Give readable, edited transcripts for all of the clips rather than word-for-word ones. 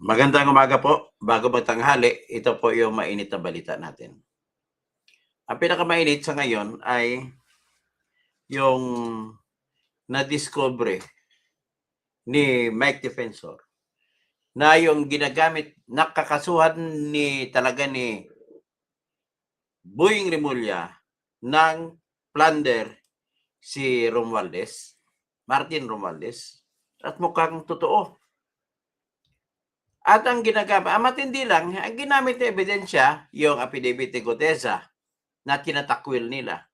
Magandang umaga po. Bago magtanghali, ito po yung mainit na balita natin. Ang pinakamainit sa ngayon ay yung na-discover ni Mike Defensor na yung ginagamit, nakakasuhan ni Boying Remulla ng plunder si Romualdez, Martin Romualdez, at mukhang totoo. At ang ginagamit, matindi lang, ang ginamit na ebidensya, yung affidavit ni Gutesa na tinatakwil nila.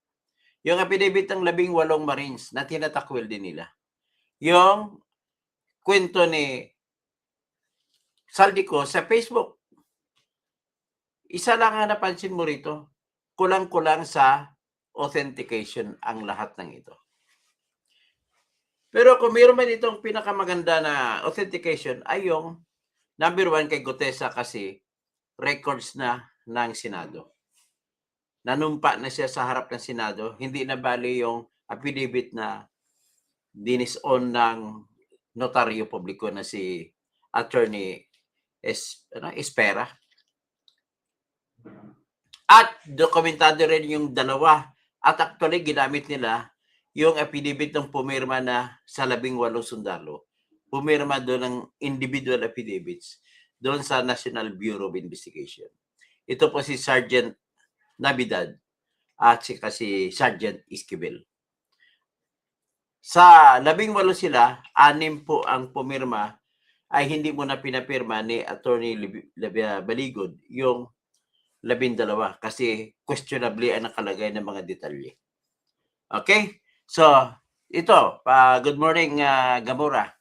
Yung affidavit ng 18 Marines na tinatakwil din nila. Yung kwento ni Saldico sa Facebook. Isa lang ang napansin mo rito, kulang-kulang sa authentication ang lahat ng ito. Pero kung mayroon man itong pinakamaganda na authentication ay yung number 1 kay Gutesa kasi records na ng Senado. Nanumpa na siya sa harap ng Senado, hindi na bali yung affidavit na dinis-on ng notaryo publiko na si Attorney Espera. At dokumentado rin yung dalawa. At actually, ginamit nila yung affidavit ng pumirma na sa 18 sundalo. Pumirma doon ng individual affidavits doon sa National Bureau of Investigation. Ito po si Sergeant Navidad at si Sergeant Esquivel. Sa 18 sila, 6 po ang pumirma ay hindi mo na pinapirma ni Attorney Baligod yung 12 kasi questionably ang nakalagay ng mga detalye. Okay? So, ito, good morning, Gamora.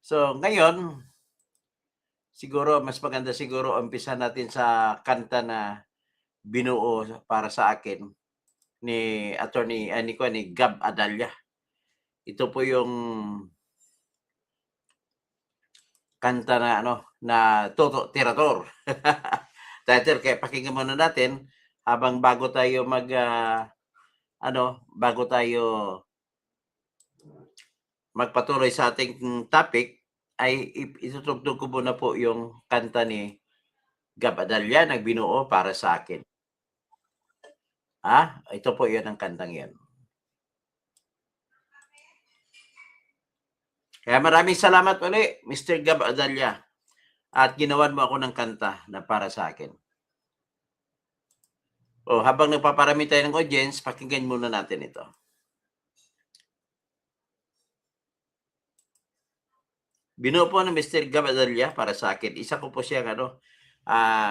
So, ngayon, siguro, mas maganda siguro, umpisa natin sa kanta na binuo para sa akin ni Attorney, ni Gab Adalia. Ito po yung kanta na na Toto Tirator. Title, kaya pakinggan muna natin habang bago tayo magpatuloy sa ating topic ay itutugtog ko muna po yung kanta ni Gab Adalia na binuo para sa akin. Ito po yun ang kantang yan. Kaya maraming salamat ulit, Mr. Gab Adalia. At ginawan mo ako ng kanta na para sa akin. Habang nagpaparami tayo ng audience, pakinggan muna natin ito. Binuo po ng Mr. Gab Adalia para sa akin. Isa ko po siyang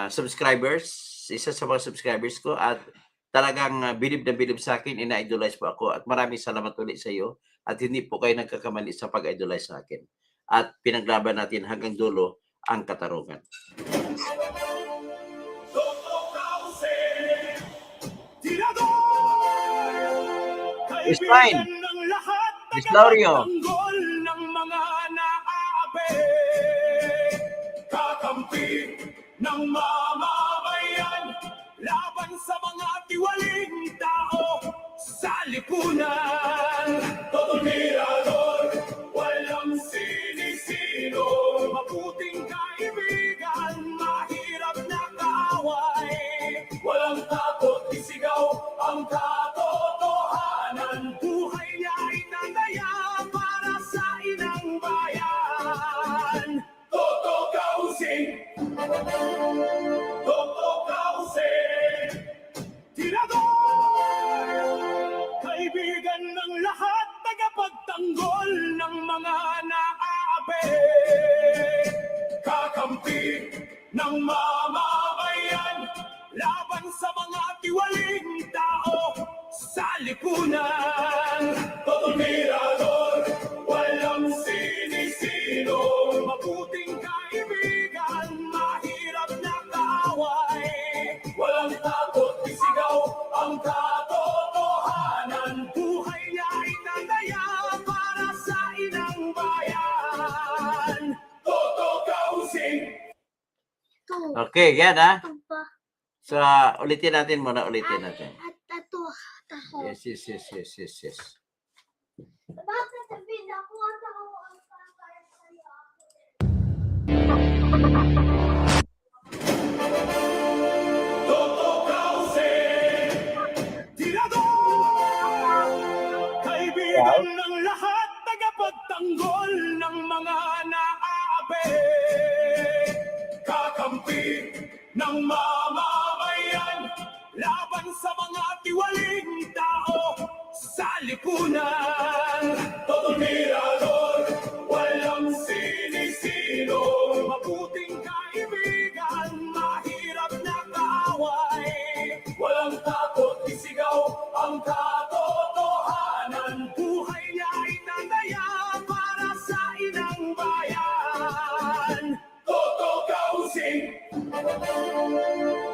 subscribers. Isa sa mga subscribers ko at talagang bilib na bilib sa akin. Ina-idolize po ako. At maraming salamat ulit sa iyo. At hindi po kayo nagkakamali sa pag-idolize sa akin. At pinaglaban natin hanggang dulo ang katarungan. It's fine. Miss Laurio. Kakampi ng mamamayan laban sa mga tiwaling tao sa lipunan. Todo mirador, walang sinisino, mabuting kaibigan, mahirap na kaaway. Walang takot, isigaw ang katotohanan. Buhay niya ay nandaya para sa inang bayan. Toto Kausing, Toto Kausing, Tirador, kaibigan ng lahat, tagapagtanggol ng mga naapi. Kakampi ng mamamayan, laban sa mga tiwaling tao sa lipunan. Todo mirador, walang sinisino, mabuting kaibigan, mahirap na kaaway. Walang takot, isigaw ang katotohanan. Buhay niya ay nandaya para sa inang bayan. Toto Kausing. Okay, yan So, ulitin natin muna, natin. Yes. Bakit sabihin ako at ako ang Toto Cauce, tirador, kaibigan ng lahat, tagapagtanggol ng mga naaapi, kakampi ng mamamayan, laban sa mga tiwaling tao sa lipunan. Toto Mirador, walang sinisino, mabuting kaibigan, mahirap na kaaway, walang takot, isigaw ang katotohanan. Buhay niya ay nandaya para sa inang bayan. Toto Kausing,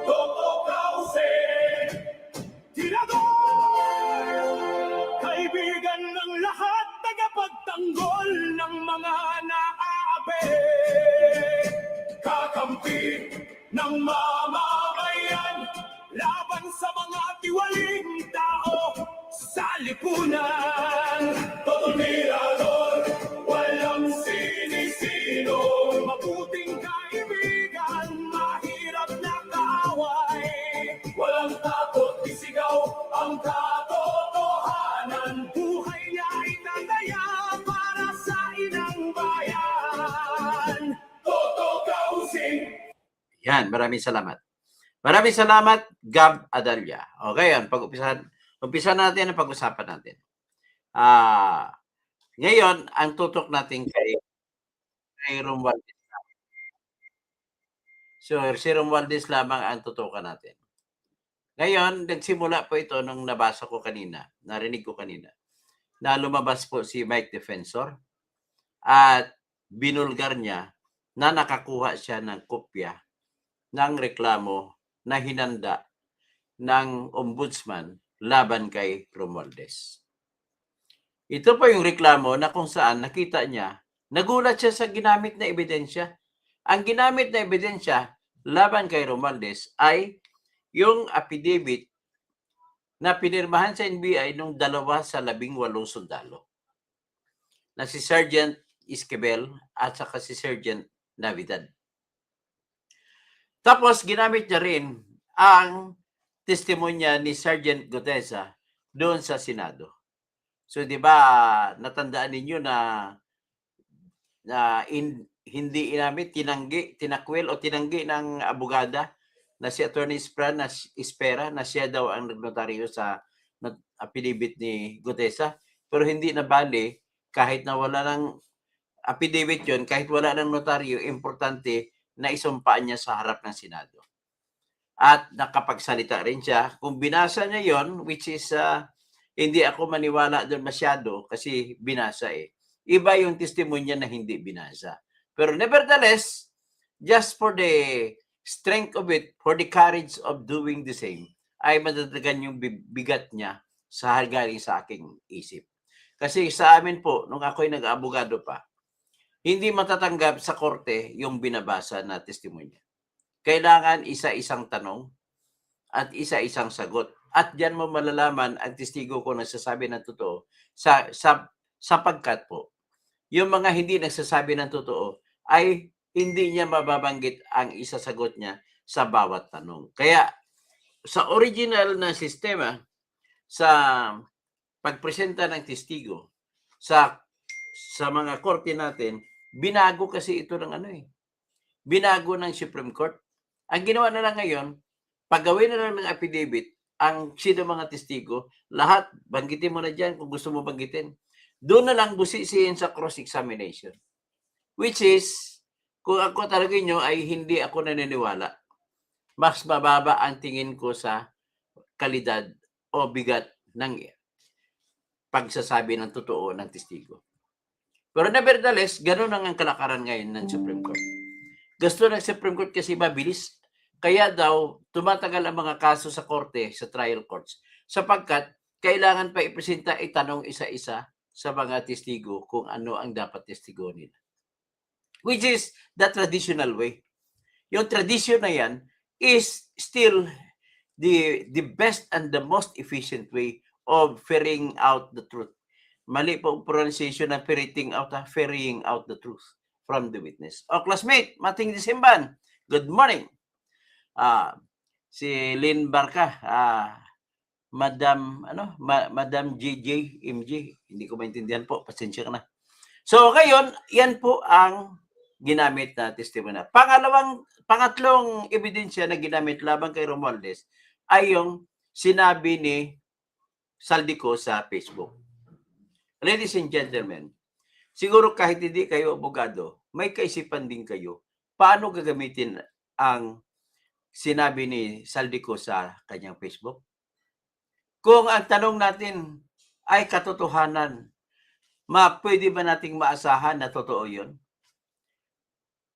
Toto Cauce, tirador, kaibigan ng lahat, tagapagtanggol ng mga naaapi, kakampi ng mamamayan, laban sa mga tiwaling tao sa lipunan. Toto Mirador, walang sinisino, mabuting kaibigan, mahirap na kaaway, walang takot, isigaw ang katotohanan. Buhay niya ay nandaya para sa inang bayan. Toto Kausing. Yan, maraming salamat. Maraming salamat, Gab Adalia. Okay, yan. Umpisa natin ang pag-usapan natin. Ngayon, ang tutok natin kay Romualdez. So, si Romualdez lamang ang tutukan natin. Ngayon, nagsimula po ito nung nabasa ko kanina, narinig ko kanina, na lumabas po si Mike Defensor at binulgar niya na nakakuha siya ng kopya ng reklamo na hinanda ng ombudsman laban kay Romualdez. Ito po yung reklamo na kung saan nakita niya, nagulat siya sa ginamit na ebidensya. Ang ginamit na ebidensya laban kay Romualdez ay yung affidavit na pinirmahan sa NBI nung 2 sa 18 sundalo na si Sergeant Esquivel at saka si Sergeant Navidad. Tapos ginamit niya rin ang testimonya ni Sergeant Gutesa doon sa Senado. So 'di ba natandaan ninyo na hindi inamit, tinakwil o tinanggi ng abogada na si Attorney Espera na siya daw ang nagnotaryo sa affidavit ni Gutesa, pero hindi na bali kahit na wala ng affidavit yon, kahit wala ng notaryo, importante na isumpaan niya sa harap ng Senado. At nakapagsalita rin siya. Kung binasa niya yon, which is hindi ako maniwala doon masyado kasi binasa eh. Iba yung testimonya na hindi binasa. Pero nevertheless, just for the strength of it, for the courage of doing the same, ay madadagan yung bigat niya sa galing sa aking isip. Kasi sa amin po, nung ako'y nag-abogado pa, hindi matatanggap sa korte yung binabasa na testimonya. Kailangan isa-isang tanong at isa-isang sagot. At diyan mo malalaman ang testigo ko nagsasabi ng totoo sapagkat po, yung mga hindi nagsasabi ng totoo ay hindi niya mababanggit ang isasagot niya sa bawat tanong. Kaya sa original na sistema, sa pagpresenta ng testigo sa mga korte natin, binago kasi ito ng binago ng Supreme Court. Ang ginawa na lang ngayon, paggawin na lang ng affidavit, ang sino mga testigo, lahat, banggitin mo na dyan kung gusto mo banggitin. Doon na lang busisiin sa cross-examination. Which is, kung ako talaga nyo ay hindi ako naniniwala, mas mababa ang tingin ko sa kalidad o bigat ng pagsasabi ng totoo ng testigo. Pero nevertheless, gano'n ang kalakaran ngayon ng Supreme Court. Gusto ng Supreme Court kasi mabilis. Kaya daw, tumatagal ang mga kaso sa korte, sa trial courts, sapagkat kailangan pa ipresenta, itanong isa-isa sa mga testigo kung ano ang dapat testigo nila. Which is the traditional way. Yung tradition na yan is still the best and the most efficient way of ferrying out the truth. Mali po ang pronunciation ng ferrying out the truth. from the witness. O classmate, Mating Disimban, good morning. Si Lynn Barca, Madam JJ, MJ, hindi ko maintindihan po, pasensya ka na. So ngayon, yan po ang ginamit na testimony. Pangatlong ebidensya na ginamit laban kay Romualdez ay yung sinabi ni Saldico sa Facebook. Ladies and gentlemen, siguro kahit hindi kayo abogado, may kaisipan din kayo paano gagamitin ang sinabi ni Saldico sa kanyang Facebook. Kung ang tanong natin ay katotohanan, pwede ba nating maasahan na totoo yun?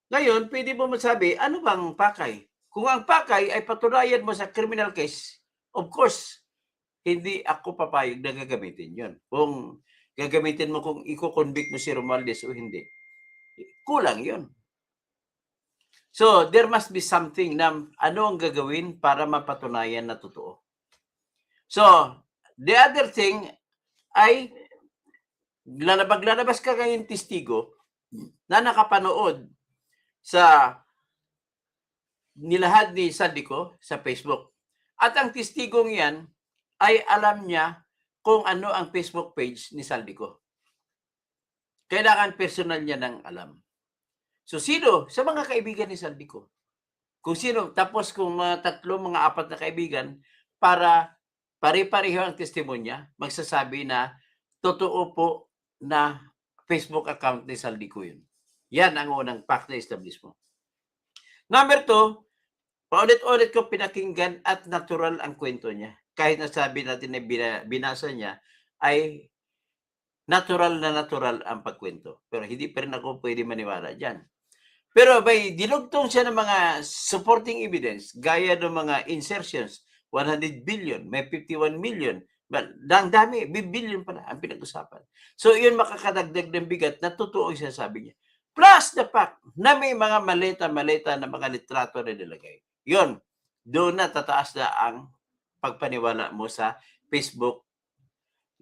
Ngayon, pwede mo masabi, ano bang pakay? Kung ang pakay ay patunayan mo sa criminal case, of course, hindi ako papayag na gagamitin yun. Kung gagamitin mo kung i-convict mo si Romualdez o hindi, kulang yun. So, there must be something na ano ang gagawin para mapatunayan na totoo. So, the other thing ay lalabas ka kayong testigo na nakapanood sa nilahad ni Saldico sa Facebook. At ang testigong yan ay alam niya kung ano ang Facebook page ni Saldico. Kailangan personal niya ng alam. So sino? Sa mga kaibigan ni Saldico. Kung sino, tapos kung mga 4 na kaibigan, para pare-pareho ang testimonya, magsasabi na totoo po na Facebook account ni Saldico yun. Yan ang unang fact na establish mo. Number 2, paulit-ulit ko pinakinggan at natural ang kwento niya. Kahit nasabi natin na binasa niya, ay natural ang pagkwento. Pero hindi pa rin ako pwede maniwala dyan. Pero may dinugtong siya ng mga supporting evidence, gaya ng mga insertions, 100 billion, may 51 million, ang dami, billion pala ang pinag-usapan. So yun makakadagdag ng bigat na totoo yung sinasabi niya. Plus the fact na may mga maleta na mga litrato na nilagay. Yun, doon na tataas na ang pagpaniwala mo sa Facebook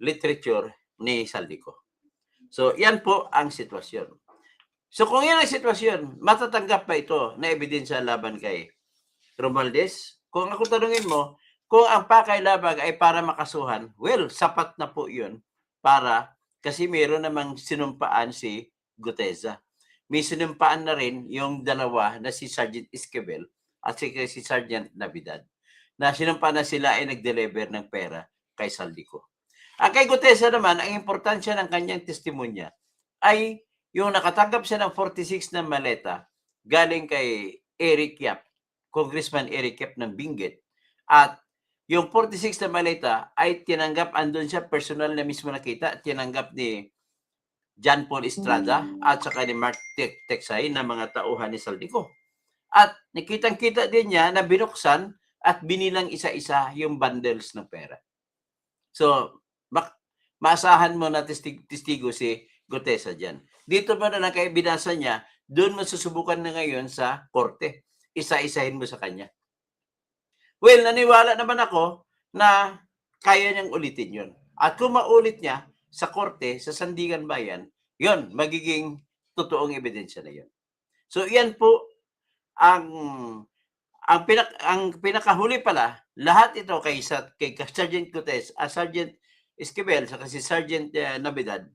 literature ni Saldico. So, yan po ang sitwasyon. So, kung yan ang sitwasyon, matatanggap ba ito na ebidensya laban kay Romualdez? Kung ako tanungin mo, kung ang pakay-labag ay para makasuhan, well, sapat na po yun para, kasi meron namang sinumpaan si Guteza. May sinumpaan na rin yung dalawa na si Sergeant Esquivel at si Sergeant Navidad, na sinumpaan na sila ay nag-deliver ng pera kay Saldico. Kay Guteza naman, ang importansya ng kanyang testimonya ay yung nakatanggap siya ng 46 na maleta galing kay Eric Yap, Congressman Eric Yap ng Benguet. At yung 46 na maleta ay tinanggap, andun siya personal na mismo nakita, tinanggap ni John Paul Estrada at saka ni Mark Texay na mga tauhan ni Saldico. At nakitang-kita din niya na binuksan at binilang isa-isa yung bundles ng pera. So, maasahan mo na testigo si Guteza dyan. Dito pa na kaya binasa niya, doon mo susubukan na ngayon sa korte. Isa-isahin mo sa kanya. Well, naniwala naman ako na kaya niyang ulitin yun. At kung maulit niya sa korte, sa Sandigan Bayan, yun, magiging totoong ebidensya na yun. So, yan po ang pinakahuli pala, lahat ito kay Sergeant Gutez, Sergeant Esquivel, sa si Sergeant Navidad,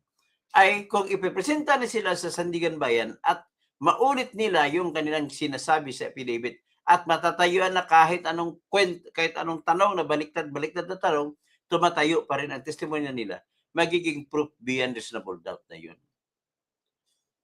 ay kung ipipresenta na sila sa Sandigan Bayan at maulit nila yung kanilang sinasabi sa affidavit at matatayuan na kahit anong tanong na baliktad na tanong, tumatayo pa rin ang testimonya nila, magiging proof beyond reasonable doubt na yun.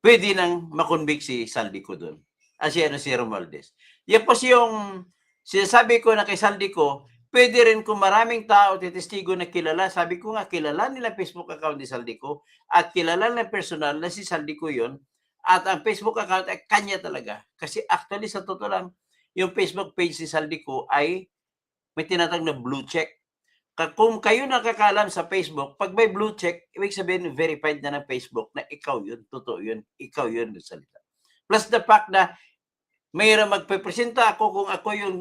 Pwede nang makonvict si Saldico doon. Si Romualdez. Yan po yung sinasabi ko na kay Saldico, pwede rin kung maraming tao testigo na kilala. Sabi ko nga, kilala nila Facebook account ni Saldico at kilala nila personal na si Saldico yun. At ang Facebook account ay kanya talaga. Kasi actually sa totoo lang, yung Facebook page ni Saldico ay may tinatawag na blue check. Kung kayo nakakalam sa Facebook, pag may blue check, ibig sabihin verified na ng Facebook na ikaw yun, totoo yun, ikaw yun yung salita. Plus the fact na mayroon magpipresenta ako kung ako yung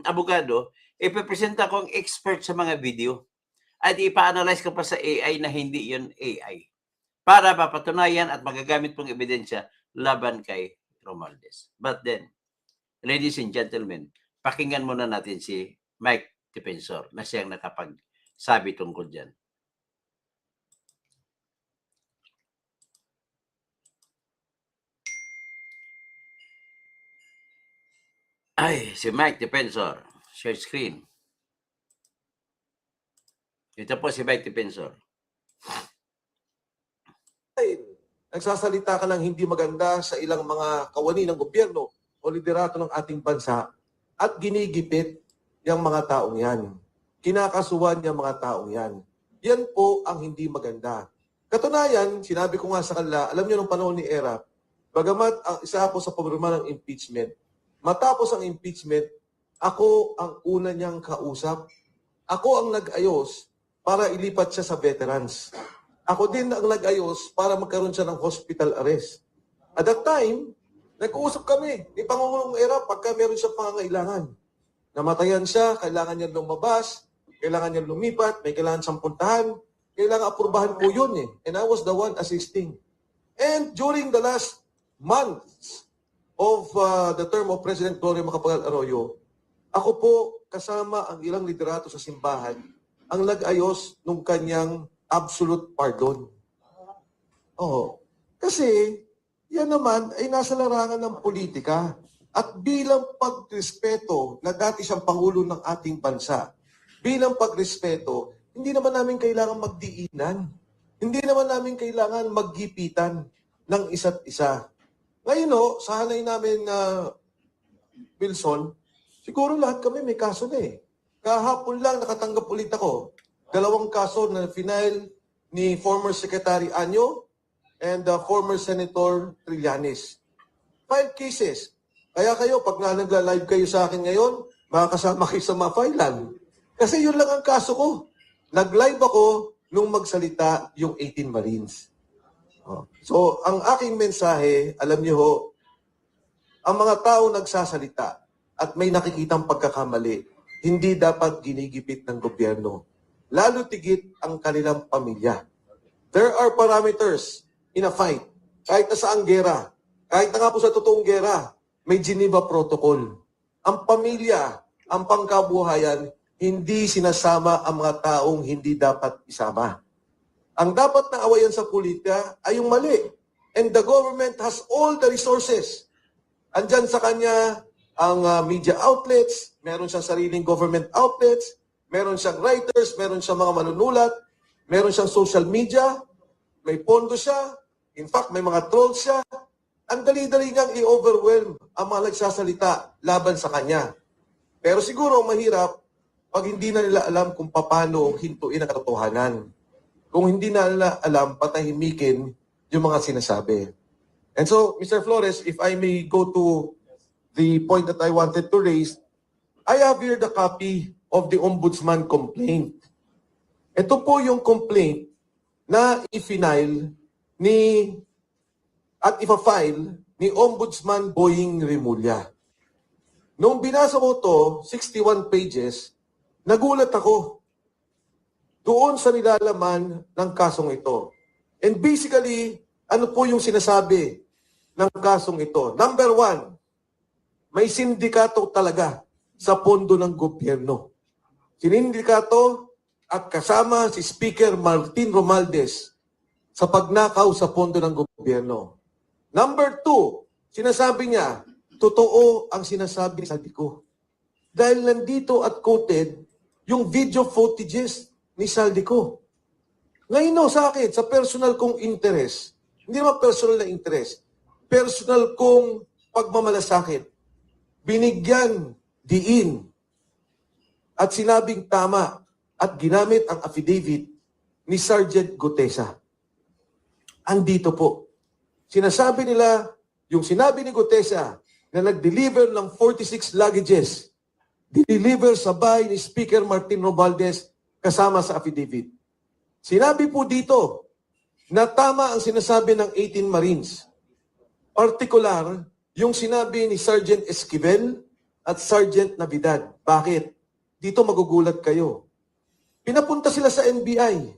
abogado, ipipresenta akong expert sa mga video at ipa-analyze ko pa sa AI na hindi yun AI para mapatunayan at magagamit pong ebidensya laban kay Romualdez. But then, ladies and gentlemen, pakinggan muna natin si Mike Defensor na siyang nakapagsabi tungkol dyan. Ay, si Mike Defensor. Share screen. Ito po si Mike Defensor. Nagsasalita ka ng hindi maganda sa ilang mga kawani ng gobyerno o liderato ng ating bansa at ginigipit yung mga taong yan. Kinakasuhan yung mga taong yan. Yan po ang hindi maganda. Katunayan, sinabi ko nga sa kanila, alam niyo nung panahon ni ERAP, bagamat ang isa ako sa pumirma ng impeachment, matapos ang impeachment, ako ang una niyang kausap. Ako ang nag-ayos para ilipat siya sa veterans. Ako din ang nag-ayos para magkaroon siya ng hospital arrest. At that time, nag-uusap kami ni Pangulong ERAP pagka meron siya pangangailangan. Namatayan siya, kailangan niya lumabas, kailangan niya lumipat, may kailangan siyang puntahan, kailangan apurbahan po yun eh. And I was the one assisting. And during the last months of the term of President Gloria Macapagal Arroyo, ako po kasama ang ilang liderato sa simbahan ang nag-ayos nung kanyang absolute pardon. Oo. Kasi, yan naman ay nasa larangan ng politika. At bilang pagrespeto na dati siyang Pangulo ng ating bansa, bilang pagrespeto, hindi naman namin kailangan magdiinan. Hindi naman namin kailangan maggipitan ng isa't isa. Ngayon, sanay namin na Wilson, siguro lahat kami may kaso na eh. Kahapon lang nakatanggap ulit ako. 2 kaso na final ni former Secretary Anyo and former Senator Trillanes. 5 cases. Kaya kayo, pag nagla-live kayo sa akin ngayon, makakasama kayo sa ma-filean. Kasi yun lang ang kaso ko. Nag-live ako nung magsalita yung 18 Marines. So, ang aking mensahe, alam niyo ho, ang mga tao nagsasalita at may nakikitang pagkakamali, hindi dapat ginigipit ng gobyerno. Lalo tigit ang kanilang pamilya. There are parameters in a fight. Kahit na saang gera, kahit na nga po sa totoong gera, may Geneva Protocol. Ang pamilya, ang pangkabuhayan, hindi sinasama ang mga taong hindi dapat isama. Ang dapat na awayan sa politika ay yung mali. And the government has all the resources. Andyan sa kanya ang media outlets, meron siyang sariling government outlets, meron siyang writers, meron siyang mga manunulat, meron siyang social media, may pondo siya, in fact, may mga trolls siya. Ang dali-dali niyang i-overwhelm ang mga nagsasalita laban sa kanya. Pero siguro mahirap pag hindi na nila alam kung paano hintuin ang katotohanan. Kung hindi na nila alam, patahimikin yung mga sinasabi. And so, Mr. Flores, if I may go to the point that I wanted to raise, I have here the copy of the Ombudsman complaint. Ito po yung complaint na i-file at ipa-file ni Ombudsman Boying Remulla. Noong binasa ko to, 61 pages, nagulat ako doon sa nilalaman ng kasong ito. And basically, ano po yung sinasabi ng kasong ito? Number 1, may sindikato talaga sa pondo ng gobyerno. Sinindikato at kasama si Speaker Martin Romualdez sa pagnakaw sa pondo ng gobyerno. Number 2, sinasabi niya, totoo ang sinasabi sa Saldico. Dahil nandito at quoted yung video footages ni Saldico. Ngayon sa akin, sa personal kong interest, hindi naman personal na interest, personal kong pagmamalasakit, binigyan diin at sinabing tama at ginamit ang affidavit ni Sergeant Gutesa. Andito po. Sinasabi nila, yung sinabi ni Gutesa na nag-deliver ng 46 luggages, deliver sa bahay ni Speaker Martin Romualdez kasama sa affidavit. Sinabi po dito na tama ang sinasabi ng 18 Marines. Partikular, yung sinabi ni Sergeant Esquivel at Sergeant Navidad. Bakit? Dito magugulat kayo. Pinapunta sila sa NBI.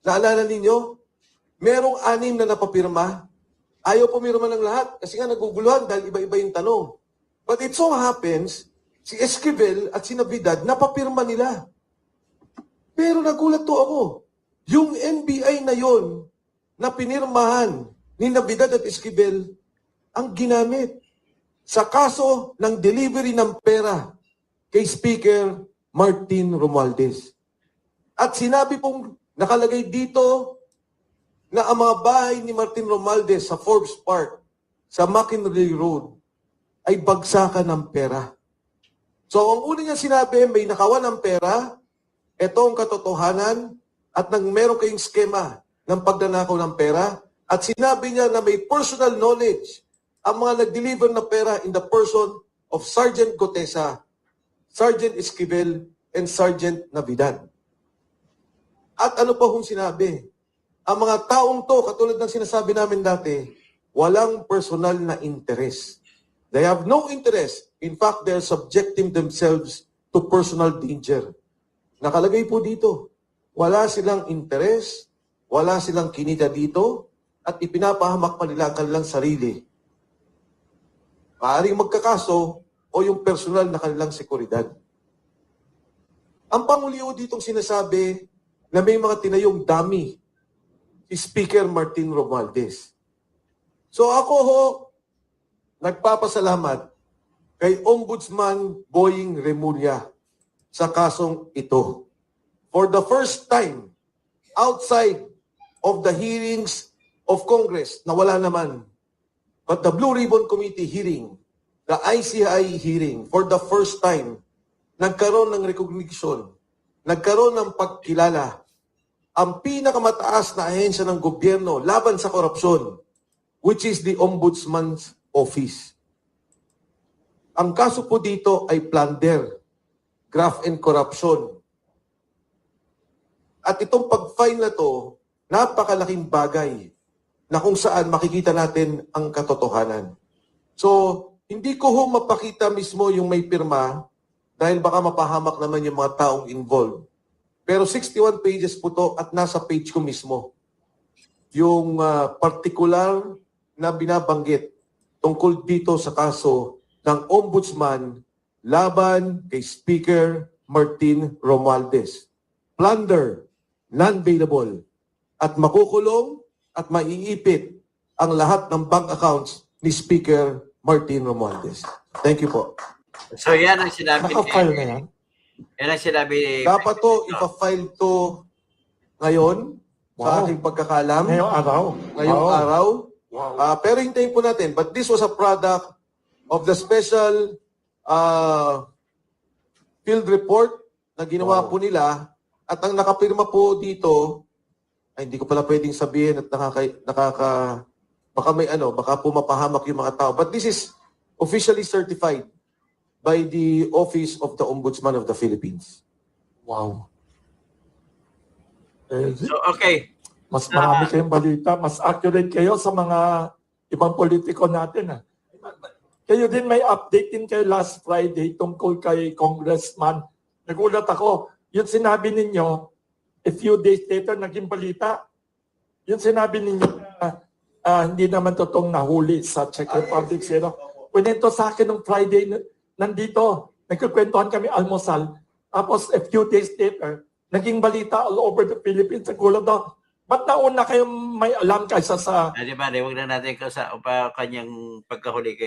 Naalala ninyo? Merong 6 na napapirma Ayaw pumirma ng lahat kasi nga naguguluhan dahil iba-iba yung tanong. But it so happens, si Esquivel at si Navidad, napapirma nila. Pero nagulat to ako. Yung NBI na yon na pinirmahan ni Navidad at Esquivel ang ginamit sa kaso ng delivery ng pera kay Speaker Martin Romualdez. At sinabi pong nakalagay dito na ang mga bahay ni Martin Romualdez sa Forbes Park, sa McInerney Road, ay bagsakan ng pera. So ang una niya sinabi, may nakawan ng pera, ito ang katotohanan, at nang meron kayong skema ng pagnanakaw ng pera, at sinabi niya na may personal knowledge ang mga nag-deliver na pera in the person of Sergeant Gotesa, Sergeant Esquivel, and Sergeant Navidad. At ano pa hong sinabi? Ang mga taong to, katulad ng sinasabi namin dati, walang personal na interest. They have no interest. In fact, they're subjecting themselves to personal danger. Nakalagay po dito, wala silang interest, wala silang kinita dito, at ipinapahamak pa nila ang kanilang sarili. Maaaring magkakaso o yung personal na kanilang seguridad. Ang panguliho ditong sinasabi na may mga tinayong dummy si Speaker Martin Romualdez. So ako ho, nagpapasalamat kay Ombudsman Boying Remulla sa kasong ito. For the first time, outside of the hearings of Congress, na wala naman, but the Blue Ribbon Committee hearing, the ICI hearing, for the first time, nagkaroon ng recognition, nagkaroon ng pagkilala, ang pinakamataas na ahensya ng gobyerno laban sa korupsyon, which is the Ombudsman's Office. Ang kaso po dito ay plunder, graft and corruption. At itong pag-file na to, napakalaking bagay na kung saan makikita natin ang katotohanan. So, hindi ko ho mapakita mismo yung may pirma dahil baka mapahamak naman yung mga taong involved. Pero 61 pages po to at nasa page ko mismo. Yung particular na binabanggit tungkol dito sa kaso ng Ombudsman laban kay Speaker Martin Romualdez. Plunder, non-bailable, at makukulong at maiipit ang lahat ng bank accounts ni Speaker Martin Romualdez. Thank you po. So yan ang sinabi Naka-file na yan? Yan ang sinabi Dapat to, ipa-file to ngayon sa Wow. aking pagkakalam. Ngayong araw? Ngayong Wow. araw. Wow. Pero hintayin po natin. But this was a product of the special field report na ginawa Wow. po nila. At ang nakapirma po dito, ay hindi ko pala pwedeng sabihin at baka may baka po mapahamak yung mga tao. But this is officially certified by the Office of the Ombudsman of the Philippines. Wow. Eh, So, okay. mas marami kayong balita, mas accurate kayo sa mga ibang politiko natin. Kayo din may update din kayo last Friday tungkol kay Congressman. Nagulat ako, yung sinabi ninyo, a few days later, naging balita. Yung sinabi ninyo na hindi naman totoong nahuli sa Czech Republic. Kwento sa akin nung Friday, nandito, nagkukwentuhan kami almusal. Tapos a few days later, naging balita all over the Philippines. Nagulat ako, ba't nauna kayong may alam kaysa sa... Di ba, huwag na natin kanyang pagkahuli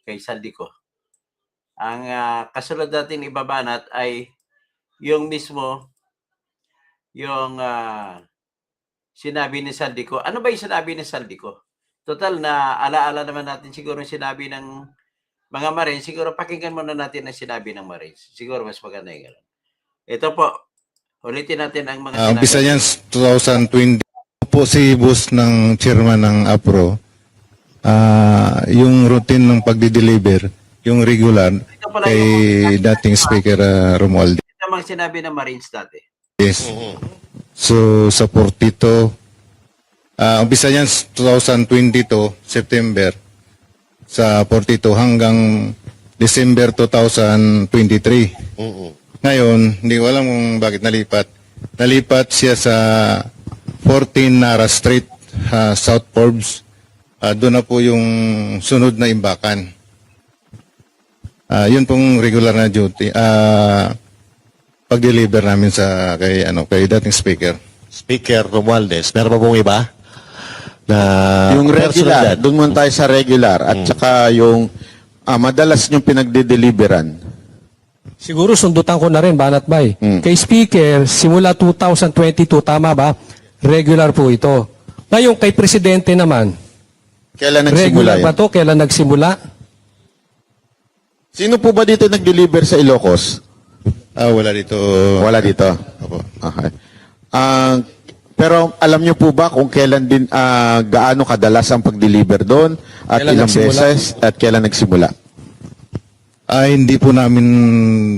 kay Saldico. Ang kasunod natin ibabanat ay yung mismo, yung sinabi ni Saldico. Ano ba yung sinabi ni Saldico? Total na alaala naman natin siguro yung sinabi ng mga Marines. Siguro pakinggan muna natin ang sinabi ng Marines. Siguro mas maganda yung gano'n. Ito po, ulitin natin ang mga Umpisa niyan 2020 po si boss ng chairman ng APRO. Yung routine ng pagdi-deliver, yung regular kay dating Speaker Romualdez. Ito ang mga sinabi ng Marines dati. Yes. So sa 42, umpisa niyan 2022 September sa 42 hanggang December 2023. Ngayon, hindi ko alam kung bakit nalipat. Nalipat siya sa 14 Nara Street, South Forbes. doon na po yung sunod na imbakan. Yun pong regular na duty. Pag-deliver namin kay dating speaker. Speaker Romualdez. Meron pa pong iba? Na Yung personal regular, dyan? doon muna tayo sa regular. At saka yung madalas yung pinagde-deliveran. Siguro sundutan ko na rin, Banat Bay. Hmm. Kay Speaker, simula 2022, tama ba? Regular po ito. Ngayon, kay Presidente naman, Kailan nagsimula regular yun? ba to? Kailan nagsimula? Sino po ba dito nag-deliver sa Ilocos? Wala dito. Wala dito. Opo. Okay. Pero alam niyo po ba kung kailan din, gaano kadalas ang pag-deliver doon? At Kailan ilang nagsimula? beses? At kailan nagsimula? Hindi po namin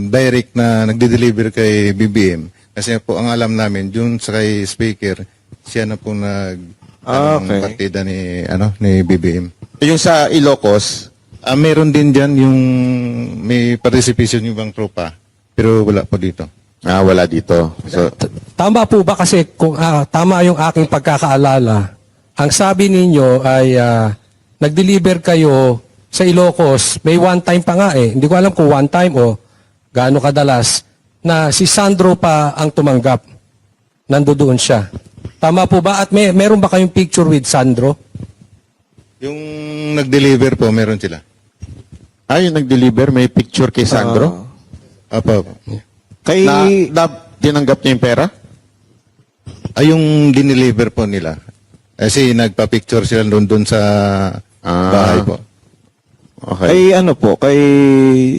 direct na nagde-deliver kay BBM. Kasi po ang alam namin, dun sa kay speaker, siya na po Okay. partida ni BBM. Yung sa Ilocos, Meron din dyan yung may participation yung ibang tropa. Pero wala po dito. wala dito. So, Tama po ba kasi kung tama yung aking pagkakaalala, ang sabi ninyo ay nag-deliver kayo sa Ilocos, may one time pa nga eh. Hindi ko alam kung one time o gaano kadalas na si Sandro pa ang tumanggap. Nandoon siya. Tama po ba? At meron ba kayong picture with Sandro? Yung nag-deliver po, meron sila. yung nag-deliver, may picture kay Sandro? Opo. Kay... Tinanggap niya yung pera? Yung dineliver po nila. Kasi nagpa-picture sila doon sa bahay po. Okay. Kay ano po, kay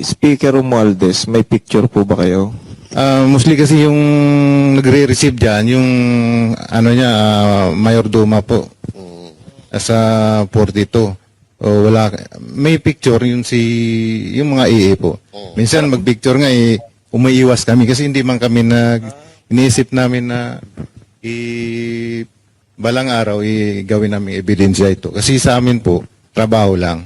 Speaker Romualdez, may picture po ba kayo? Mostly kasi yung nagre-receive dyan, yung Mayordoma po. Sa 42. Wala, may picture yung mga EA po. Minsan mag-picture nga umiiwas kami kasi hindi man kami iniisip namin na balang araw gawin namin ebidensya ito. Kasi sa amin po, trabaho lang.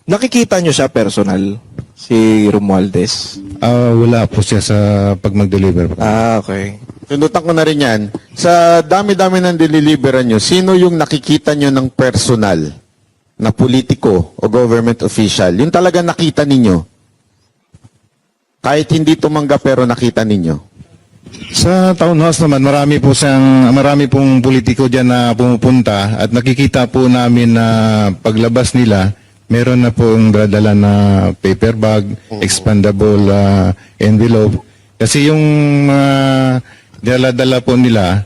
Nakikita nyo siya personal, si Romualdez? Wala po siya sa pag mag-deliver po. Okay. Tundutan ko na rin yan. Sa dami-dami ng deliliberan nyo, sino yung nakikita nyo ng personal na politiko o government official? Yung talaga nakita ninyo? Kahit hindi tumanggap pero nakita ninyo? Sa townhouse naman, marami pong politiko dyan na pumupunta at nakikita po namin na paglabas nila, meron na pong dadala na paper bag, expandable envelope. Kasi yung dala-dala po nila,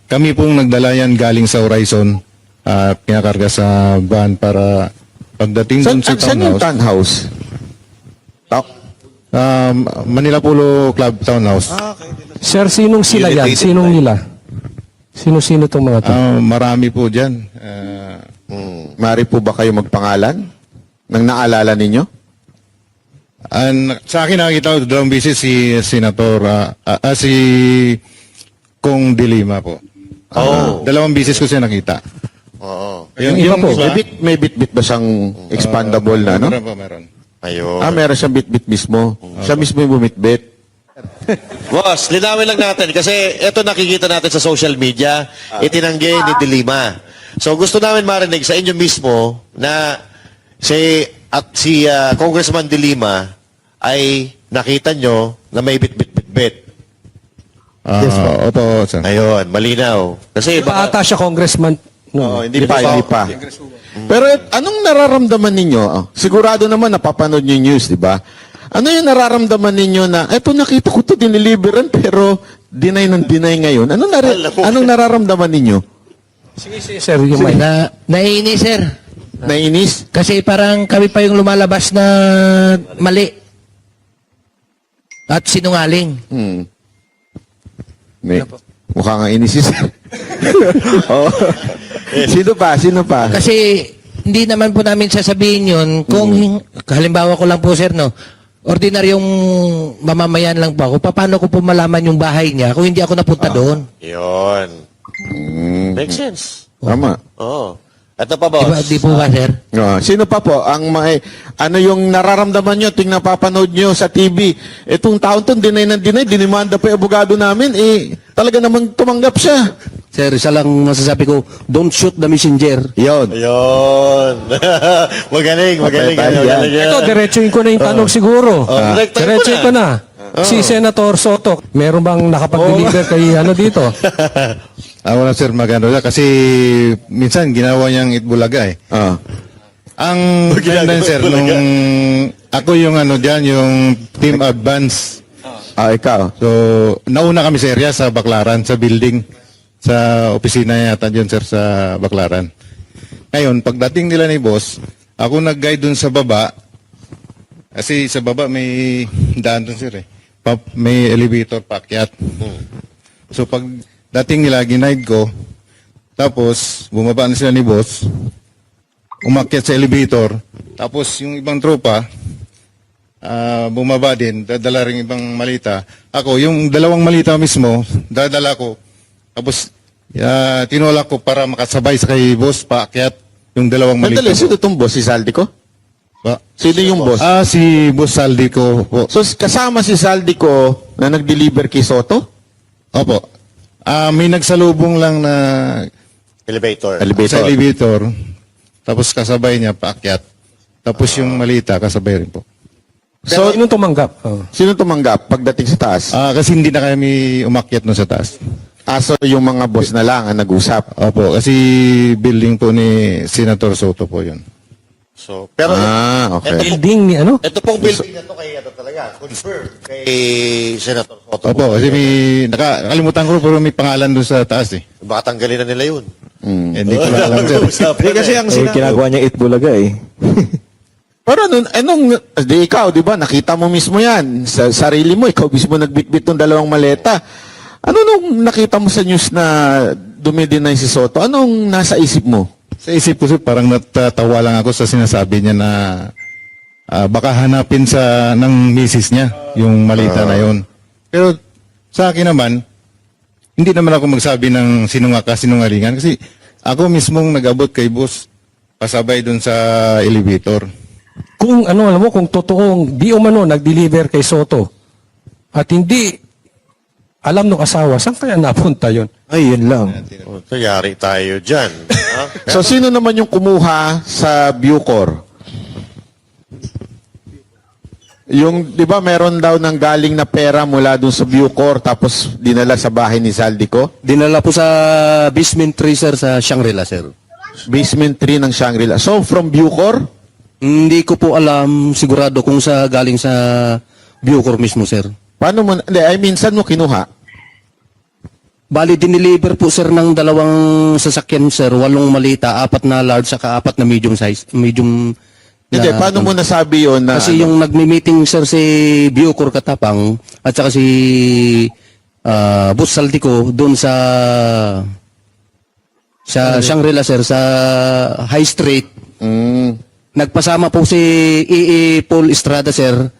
kami pong nagdala yan galing sa Horizon, pinakarga sa van para pagdating dun sa Saan yung townhouse. townhouse? Manila Polo Club Townhouse. Sir, sinong sila yan? Sinong nila? Sino-sino itong mga to? Marami po dyan. Mari po ba kayo magpangalan? Nang naalala ninyo? Sa akin nakikita ko, dalawang beses si Senator, si Kong De Lima po. Dalawang beses ko siya nakita. Oo. Yung iba po. May bit-bit ba siyang expandable na, no? Meron po, meron. Ayun. Meron siyang bit-bit mismo. Siya mismo yung bumit-bit. Boss, linawin lang natin kasi ito nakikita natin sa social media, itinanggi ni De Lima. So gusto namin marinig sa inyo mismo na si Congressman De Lima ay nakita nyo na may bit-bit-bit-bit. Opo, sir. Ayun, malinaw. Kasi Iba ata siya congressman. No. Hindi pa. Pero anong nararamdaman ninyo? Sigurado naman napapanood nyo yung news, di ba? Ano yung nararamdaman ninyo na, eto nakita ko to diniliberan pero deny ng deny ngayon. Anong nararamdaman ninyo? Sige, sir. Yung may... Naiinis, sir. Nainis? Kasi parang kami pa yung lumalabas na mali. At sinungaling. Mukha nga inis si sir. Oh. Sino pa? Kasi hindi naman po namin sasabihin yun kung halimbawa ko lang po, sir, no? Ordinaryong mamamayan lang po ako. Paano ko po malaman yung bahay niya kung hindi ako napunta doon? Yun. Makes sense. Tama. Oo. Ito pa, boss. Di po ba, sir? Sino pa po? Ano yung nararamdaman nyo tuwing napapanood nyo sa TV? Itong taon to, dinimanda pa yung abogado namin. Talaga namang tumanggap siya. Sir, isa lang masasabi ko, don't shoot the messenger. Yon. Ayun. magaling. Ito, diretsuin ko na yung tanong siguro. Diretsuin ko na. Si Senator Soto, meron bang nakapag-deliver kay ano dito? Wala sir, magano kasi minsan ginawa niyang Itbulaga eh. Ah. Ang ganda sir, nung ako yung ano diyan, yung team advance. Ikaw. So, nauna kami sa area sa Baclaran, sa building, sa opisina yata dyan sir sa Baclaran. Ngayon, pagdating nila ni boss, ako nag-guide dun sa baba, kasi sa baba may daan dun sir eh. May elevator paakyat. So, pag dating nila, ginaid ko, tapos bumaba na sila ni boss, umakyat sa elevator, tapos yung ibang tropa, bumaba din, dadala rin ibang malita. Ako, yung dalawang malita mismo, dadala ko. Tapos, tinulak ko para makasabay sa kay boss, paakyat yung dalawang malita. Madali, sino itong boss? Si Saldico? Ba? Sino yung boss? Si Boss Saldi ko po. So, kasama si Saldico na nag-deliver kay Soto? Opo. May nagsalubong lang na Elevator. sa elevator. Tapos kasabay niya, paakyat. Tapos yung malita, kasabay rin po. So, sino tumanggap? Sino tumanggap pagdating sa taas? Kasi hindi na kami umakyat no sa taas. So yung mga boss na lang ang nag-usap. Opo, kasi building po ni Senator Soto po yun. So, pero Okay. Building ni ano? ito pong building na to kay talaga, confirmed kay Senator Soto. Opo, kasi nakalimutan ko pero may pangalan doon sa taas eh. Baka tanggalin na nila yun. Hindi ko na alam sir. Kasi ang ginagawa niya Itbulaga eh. Pero di ikaw, di ba, nakita mo mismo yan. Sa sarili mo, ikaw mismo nagbitbit ng dalawang maleta. Ano nung nakita mo sa news na dumidinay si Soto? Anong nasa isip mo? Sa isip ko sir, parang natatawa lang ako sa sinasabi niya na baka hanapin ng misis niya yung malita na yon. Pero sa akin naman, hindi naman ako magsabi ng sinungalingan kasi ako mismong nag-abot kay boss pasabay dun sa elevator. Kung ano, alam mo, kung totoong di umano nag-deliver kay Soto at hindi alam ng asawa, saan kaya napunta yon? Ay, yun lang. So, yari tayo dyan. Ha? So, sino naman yung kumuha sa Bucor? Yung, di ba, meron daw ng galing na pera mula dun sa Bucor tapos dinala sa bahay ni Saldico? Dinala po sa basement 3, sir, sa Shangri-La, sir. Basement 3 ng Shangri-La. So, from Bucor? Hindi ko po alam sigurado kung galing sa Bucor mismo, sir. Paano mo, saan mo kinuha? Bali, dineliver po, sir, ng 2 sasakyan, sir. 8 malita, 4 na large, saka 4 na medium size. Medium Hindi, paano mo nasabi yun na... Kasi yung nagmi-meeting, sir, si Bucor Katapang at saka si Boss Saldico doon sa Shangri-La, sir, sa High Street. Nagpasama po si Paul Estrada, sir,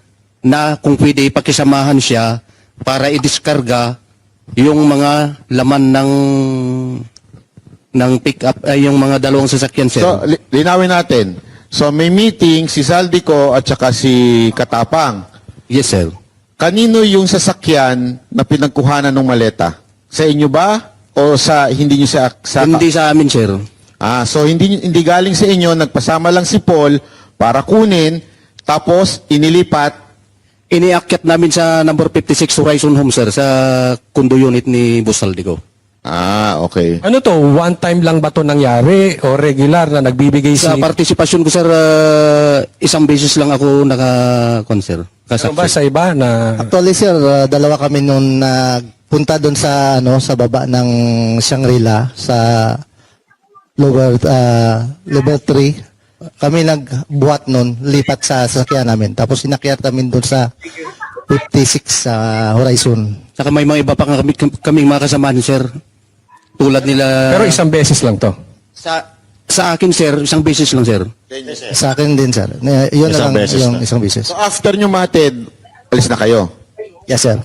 na kung pwede pakisamahan siya para i-diskarga yung mga laman ng pick-up, yung mga 2 sasakyan, sir. So, linawin natin. So, may meeting si Saldico at saka si Katapang. Yes, sir. Kanino yung sasakyan na pinagkuhanan ng maleta? Sa inyo ba? O hindi nyo Hindi sa amin, sir. So hindi galing sa inyo, nagpasama lang si Paul para kunin, tapos inilipat. Iniakyat namin sa number 56 Horizon Home, sir, sa condo unit ni Boss Saldico. Okay. Ano to, one time lang ba to nangyari o regular na nagbibigay Sa partisipasyon ko, sir, isang beses lang ako naka-concert. Ano ba sa iba na Actually, sir, 2 kami nung nagpunta doon sa baba ng Shangri-La sa level 3. Kami nagbuhat nun, lipat sa sasakyan namin. Tapos inakyat namin doon sa 56 sa Horizon. Saka may mga iba pa kaming mga kasamahan, sir. Tulad nila... pero isang beses lang to? Sa akin, sir, isang beses lang, sir. Sa akin din, sir. Yun na lang yung isang beses. So after nyo matid, alis na kayo? Yes, sir.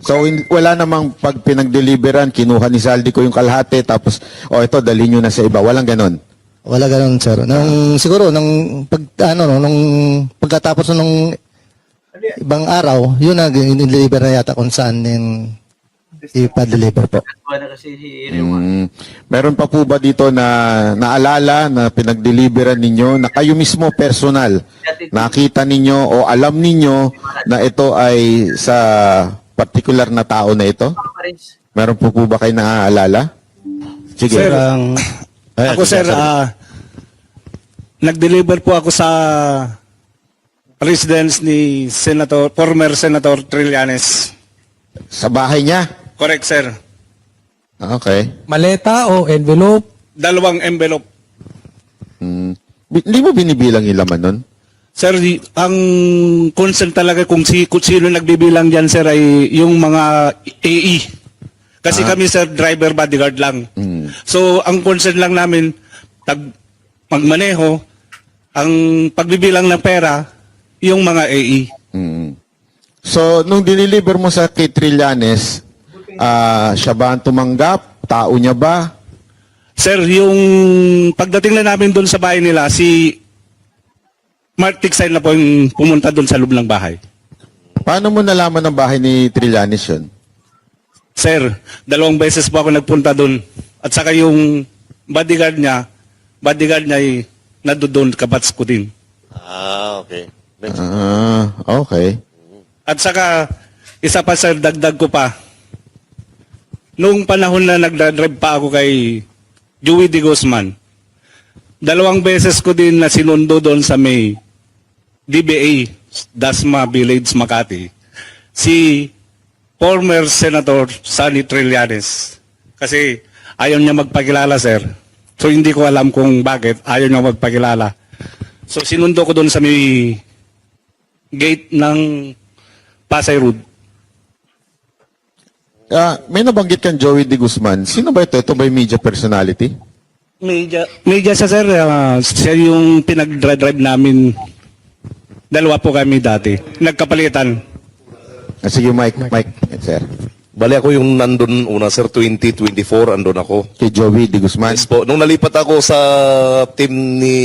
So wala namang pag pinag-deliveran, kinuha ni Saldico yung kalahati, tapos, ito, dali nyo na sa iba. Walang ganon. Wala ganun, sir. Siguro, nung pagkatapos nung ibang araw, yun na, in-deliver na yata kung saan yung ipa-deliver po. Kuha na kasi si Raymond. Meron pa po ba dito na naalala na pinag-deliveran ninyo na kayo mismo personal nakita ninyo o alam ninyo na ito ay sa particular na tao na ito? Meron po ba kayo naaalala? Sige. Sir, Ayan, ako si sir, nag-deliver po ako sa residence ni former Senator Trillanes. Sa bahay niya? Correct, sir. Okay. Maleta o envelope? 2 envelope. Hindi mo binibilang yung laman nun? Sir, ang concern talaga kung sino nagbibilang dyan, sir, ay yung mga AE. Kasi kami, sir, driver bodyguard lang. So, ang concern lang namin, magmaneho, ang pagbibilang ng pera, yung mga AE. So, nung diniliver mo sa kay Trillanes, siya ba ang tumanggap? Tao niya ba? Sir, yung pagdating na namin doon sa bahay nila, si Mark Tiksay na po yung pumunta doon sa loob ng bahay. Paano mo nalaman ng bahay ni Trillanes yun? Sir, 2 beses po ako nagpunta doon. At saka yung bodyguard niya ay nadoon kabats ko din. Okay. Okay. At saka, isa pa sir, dagdag ko pa. Noong panahon na nagdadrive pa ako kay Joey De Guzman, 2 beses ko din na sinundo doon sa may DBA, Dasma Village, Makati, si former Senator Sonny Trillanes. Kasi ayaw niya magpakilala, sir. So hindi ko alam kung bakit ayaw niya magpakilala. So sinundo ko doon sa may gate ng Pasay Road. May nabanggit kang Joey De Guzman. Sino ba ito? Ito ba yung media personality? Media siya, sir. Siya yung pinag-drive namin. 2 po kami dati. Nagkapalitan. Sige, Mike, sir. Bali ako yung nandun una, sir, 2024, andun ako. Kay Joey De Guzman. Yes po. Nung nalipat ako sa team ni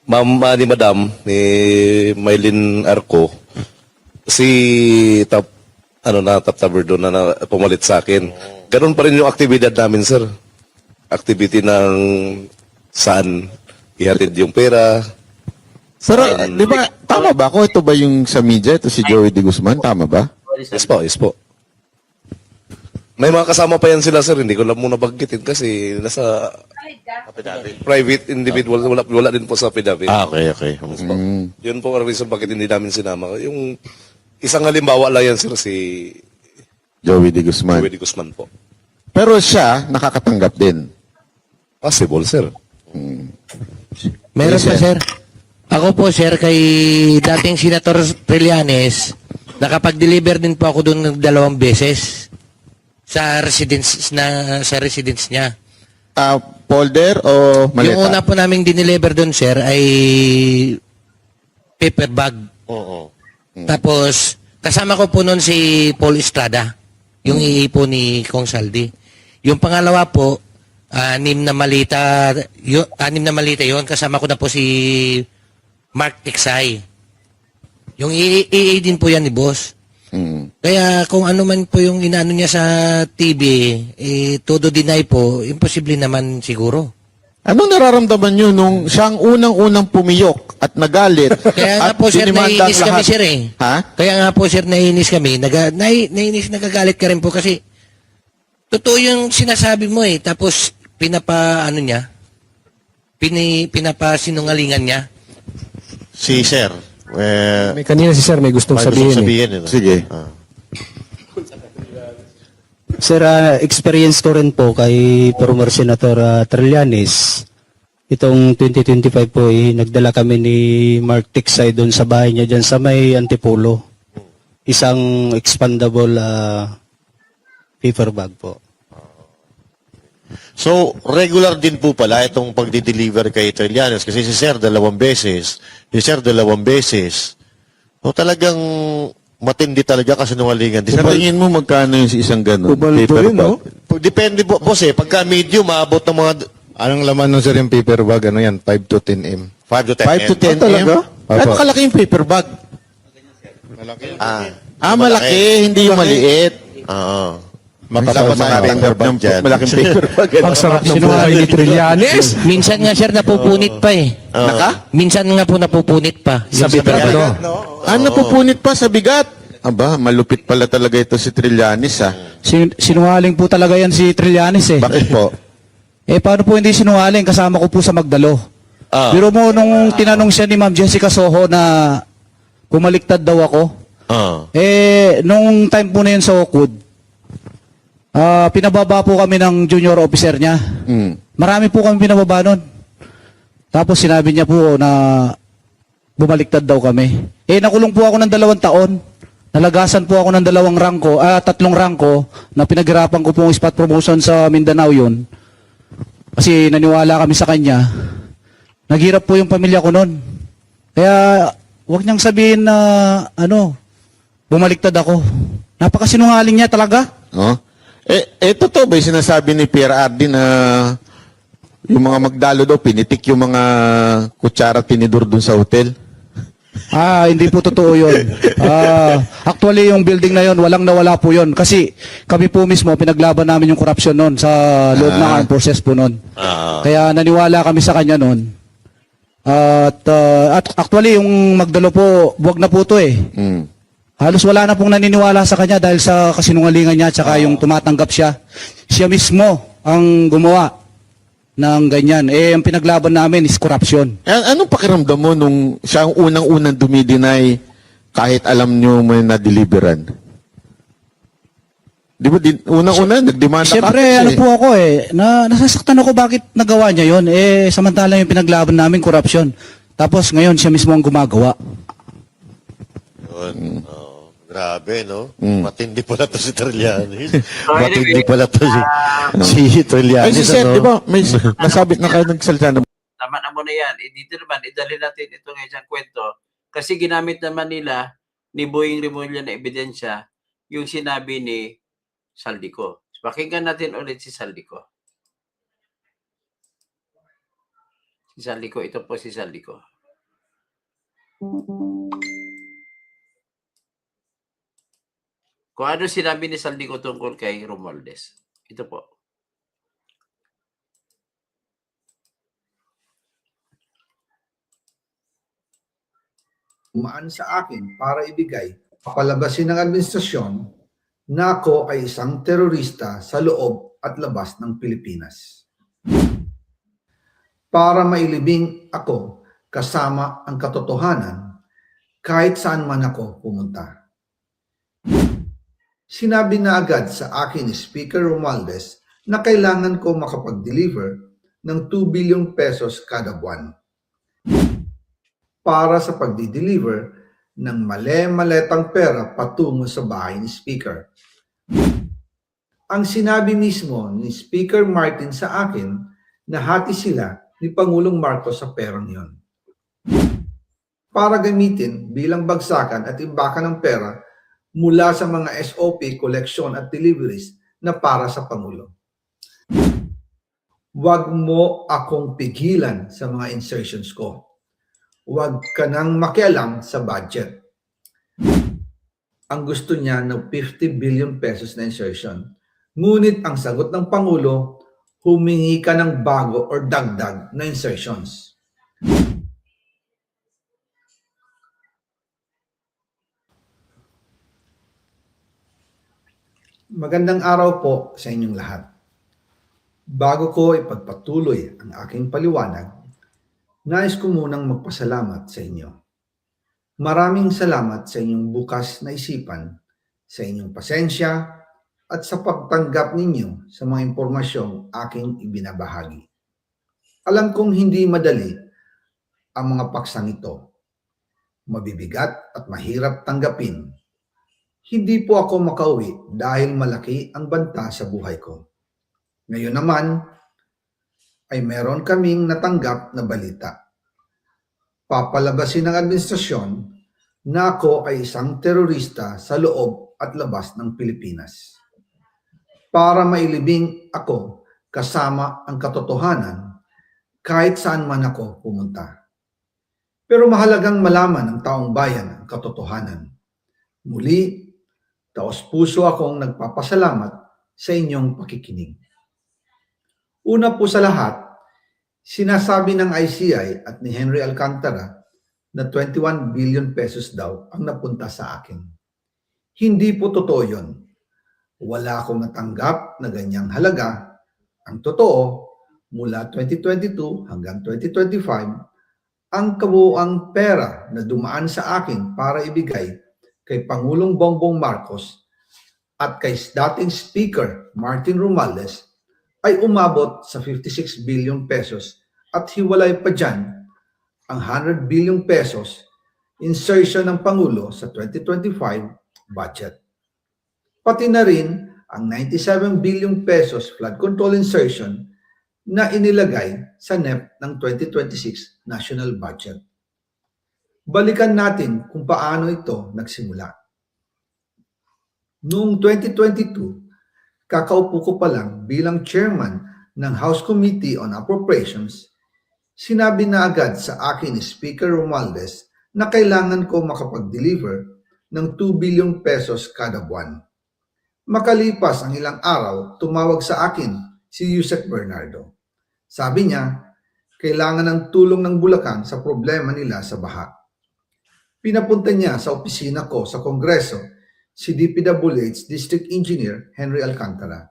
ni Madam, ni Maylin Arco, si Top Taber doon na pumalit sa akin. Ganun pa rin yung aktibidad namin, sir. Activity ng saan ihatid yung pera. Pero, di ba, tama ba ako? Ito ba yung sa media? Ito si Joey De Guzman? Tama ba? Yes po. May mga kasama pa yan sila, sir. Hindi ko lang muna baggitin kasi nasa private individual. Wala din po sa affidavit. Okay. Yun po ang reason bakit hindi namin sinama. Yung isang halimbawa lang yan, sir, si Joey De Guzman. Joey De Guzman po. Pero siya, nakakatanggap din. Possible, sir. Meron pa, sir. Ako po, sir, kay dating Senator Trillanes, nakapag-deliver din po ako doon ng 2 beses sa residence niya. Folder o maleta? Yung una po naming dineliver doon, sir, ay paper bag. Oo. Tapos, kasama ko po noon si Paul Estrada, yung iipo ni Kong Saldi. Yung pangalawa po, 6 na malita yun. Kasama ko na po si Mark Tiksay. Yung EA din po yan ni boss. Kaya kung ano man po yung inaano niya sa TV, todo deny po, imposible naman siguro. Anong nararamdaman nyo nung siyang unang-unang pumiyok at nagalit? Kaya nga at po, sir, dinimanda naiinis lahat? kami, sir, eh. Ha? Kaya nga po, sir, naiinis kami. Nagagalit ka rin po kasi totoo yung sinasabi mo, eh. Tapos, pinapasinungalingan niya. Si Sir. May kanina si sir may gustong sabihin. Sige. Sir, experience ko rin po kay former Senator Trillanes. Itong 2025 po, nagdala kami ni Mark Tiksay doon sa bahay niya dyan sa may Antipolo. Isang expandable paper bag po. So, regular din po pala itong pagdi-deliver kay Trillanes kasi si Sir 2 beses, si Sir 2 beses. So, talagang matindi talaga kasi nungalingan. Sa tingin mo magkano yung isang ganun? Paper bag? Depende po, boss eh. Pagka medium, maabot ng mga Anong laman nun sir yung paper bag? Ano yan? 5 to 10 M. 5 to 10 5 to 10 M? talaga? Ano kalaki yung paper bag? Malaki. Malaki, hindi yung maliit. Oo. Makapal Dapat sa paper bag dyan. Malaking paper bag. Ang sarap ng buhay ni Trillanes. Minsan nga sir napupunit pa eh. Minsan nga po napupunit pa. Sa Yung bigat, no? Napupunit pa sa bigat. Aba, malupit pala talaga ito si Trillanes, ah. Sinungaling po talaga yan si Trillanes eh. Bakit po? Paano po hindi sinungaling? Kasama ko po sa Magdalo. Ah. Biro mo nung tinanong siya ni Ma'am Jessica Soho na pumaliktad daw ako. Oo. Nung time po na yun sa Oakwood, pinababa po kami ng junior officer niya. Marami po kami pinababa nun. Tapos sinabi niya po na bumaliktad daw kami. Nakulong po ako ng 2 taon. Nalagasan po ako ng 2 rangko, 3 rangko na pinaghirapan ko po ang spot promotion sa Mindanao yun. Kasi naniwala kami sa kanya. Naghirap po yung pamilya ko nun. Kaya huwag niyang sabihin na bumaliktad ako. Napakasinungaling niya talaga. Oh? Totoo ba yung sinasabi ni Pierre Ardi na yung mga Magdalo daw, pinitik yung mga kutsara at tinidor dun sa hotel? Hindi po totoo yun. Actually, yung building na yun, walang nawala po yun. Kasi kami po mismo, pinaglaban namin yung corruption noon sa loob ng armed forces po noon. Kaya naniwala kami sa kanya noon. At actually, yung Magdalo po, buwag na po to eh. Halos wala na pong naniniwala sa kanya dahil sa kasinungalingan niya at saka yung tumatanggap siya. Siya mismo ang gumawa ng ganyan. Ang pinaglaban namin is corruption. Anong pakiramdam mo nung siya ang unang-unang dumidinay kahit alam nyo may na-deliveran? Di ba, unang-una, nagdemanda ka? Siyempre, po ako nasasaktan ako bakit nagawa niya yun. Samantalang yung pinaglaban namin, corruption. Tapos ngayon, siya mismo ang gumagawa. Yun. Grabe, no? Matindi pala to si Trillanes. So, Matindi anyway, pala to si Trillanes. Ay, si Seth, di ba, may nasabit na kayo nagsalita na tama na mo na yan. Dito naman, idali natin itong isang kwento. Kasi ginamit naman nila ni Boying Remulla na ebidensya yung sinabi ni Saldico. Pakinggan natin ulit si Saldico. Si Saldico, ito po si Saldico. Kung ano sinabi ni Saldico tungkol kay Romualdez. Ito po. Umaan sa akin para ibigay, papalabasin ng administrasyon na ako ay isang terorista sa loob at labas ng Pilipinas. Para mailibing ako kasama ang katotohanan kahit saan man ako pumunta. Sinabi na agad sa akin ni Speaker Romualdez na kailangan ko makapag-deliver ng 2 billion pesos kada buwan para sa pagdi-deliver ng male-maletang pera patungo sa bahay ni Speaker. Ang sinabi mismo ni Speaker Martin sa akin na hati sila ni Pangulong Marcos sa perang yon para gamitin bilang bagsakan at imbakan ng pera mula sa mga SOP, collection at deliveries na para sa Pangulo. Huwag mo akong pigilan sa mga insertions ko. Huwag ka nang makialam sa budget. Ang gusto niya ng 50 billion pesos na insertion. Ngunit ang sagot ng Pangulo, humingi ka ng bago or dagdag na insertions. Magandang araw po sa inyong lahat. Bago ko ipagpatuloy ang aking paliwanag, nais ko munang magpasalamat sa inyo. Maraming salamat sa inyong bukas na isipan, sa inyong pasensya, at sa pagtanggap ninyo sa mga impormasyong aking ibinabahagi. Alam kong hindi madali ang mga paksang ito. Mabibigat at mahirap tanggapin. Hindi po ako makauwi dahil malaki ang banta sa buhay ko. Ngayon naman, ay meron kaming natanggap na balita. Papalabasin ng administrasyon na ako ay isang terorista sa loob at labas ng Pilipinas. Para mailibing ako kasama ang katotohanan kahit saan man ako pumunta. Pero mahalagang malaman ng taong bayan ang katotohanan. Muli, Taos-puso akong nagpapasalamat sa inyong pakikinig. Una po sa lahat, sinasabi ng ICI at ni Henry Alcantara na 21 billion pesos daw ang napunta sa akin. Hindi po totoo yun. Wala akong natanggap na ganyang halaga. Ang totoo, mula 2022 hanggang 2025, ang kabuuang pera na dumaan sa akin para ibigay kay Pangulong Bongbong Marcos at kay dating Speaker Martin Romualdez ay umabot sa 56 billion pesos at hiwalay pa dyan ang 100 billion pesos insertion ng Pangulo sa 2025 budget. Pati na rin ang 97 billion pesos flood control insertion na inilagay sa NEP ng 2026 national budget. Balikan natin kung paano ito nagsimula. Noong 2022, kakaupo ko pa lang bilang chairman ng House Committee on Appropriations, sinabi na agad sa akin ni Speaker Romualdez na kailangan ko makapag-deliver ng 2 billion pesos kada buwan. Makalipas ang ilang araw, tumawag sa akin si Yusek Bernardo. Sabi niya, kailangan ng tulong ng Bulacan sa problema nila sa baha. Pinapunta niya sa opisina ko sa Kongreso si DPWH District Engineer Henry Alcantara.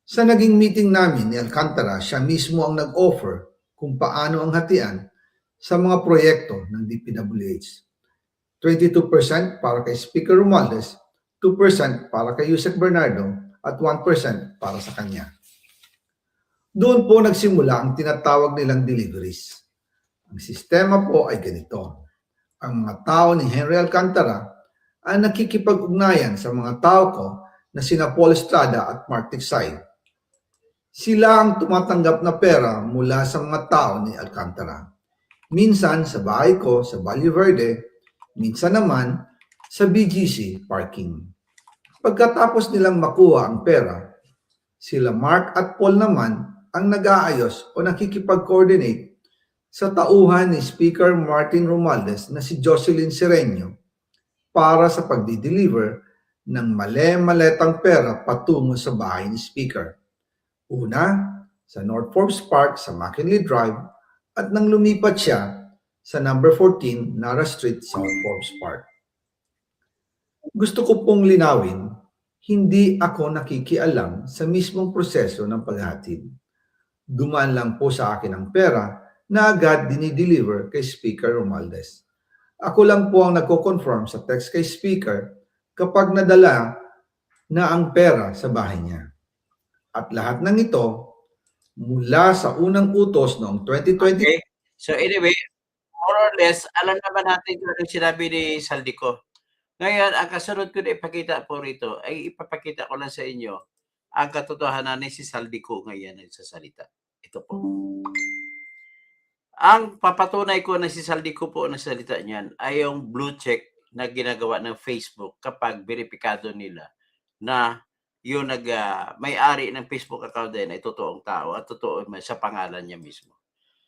Sa naging meeting namin ni Alcantara, siya mismo ang nag-offer kung paano ang hatian sa mga proyekto ng DPWH. 22% para kay Speaker Romualdez, 2% para kay Yusek Bernardo, at 1% para sa kanya. Doon po nagsimula ang tinatawag nilang deliveries. Ang sistema po ay ganito. Ang mga tao ni Henry Alcantara ay nakikipag-ugnayan sa mga tao ko na sina Paul Estrada at Mark Tiksay. Sila ang tumatanggap na pera mula sa mga tao ni Alcantara. Minsan sa bahay ko sa Valle Verde, minsan naman sa BGC parking. Pagkatapos nilang makuha ang pera, sila Mark at Paul naman ang nag-aayos o nakikipag-coordinate sa tauhan ni Speaker Martin Romualdez na si Jocelyn Sereño para sa pagdi-deliver ng male-maletang pera patungo sa bahay ni Speaker. Una, sa North Forbes Park sa McKinley Drive at nang lumipat siya sa number 14 Nara Street, South Forbes Park. Gusto ko pong linawin, hindi ako nakikialam sa mismong proseso ng paghatid. Dumaan lang po sa akin ang pera na agad dinideliver kay Speaker Romualdez. Ako lang po ang nagko-confirm sa text kay Speaker kapag nadala na ang pera sa bahay niya. At lahat ng ito mula sa unang utos noong 2020. Okay. So anyway, more or less, alam naman natin kung anong sinabi ni Saldico. Ngayon, ang kasunod ko na ipakita po rito ay ipapakita ko lang sa inyo ang katotohanan ni si Saldico ngayon nagsasalita. Ito po. Ang papatunay ko na si Saldico po na salita niyan ay yung blue check na ginagawa ng Facebook kapag verifikado nila na yung may-ari ng Facebook account din ay totoong tao at totoo sa pangalan niya mismo.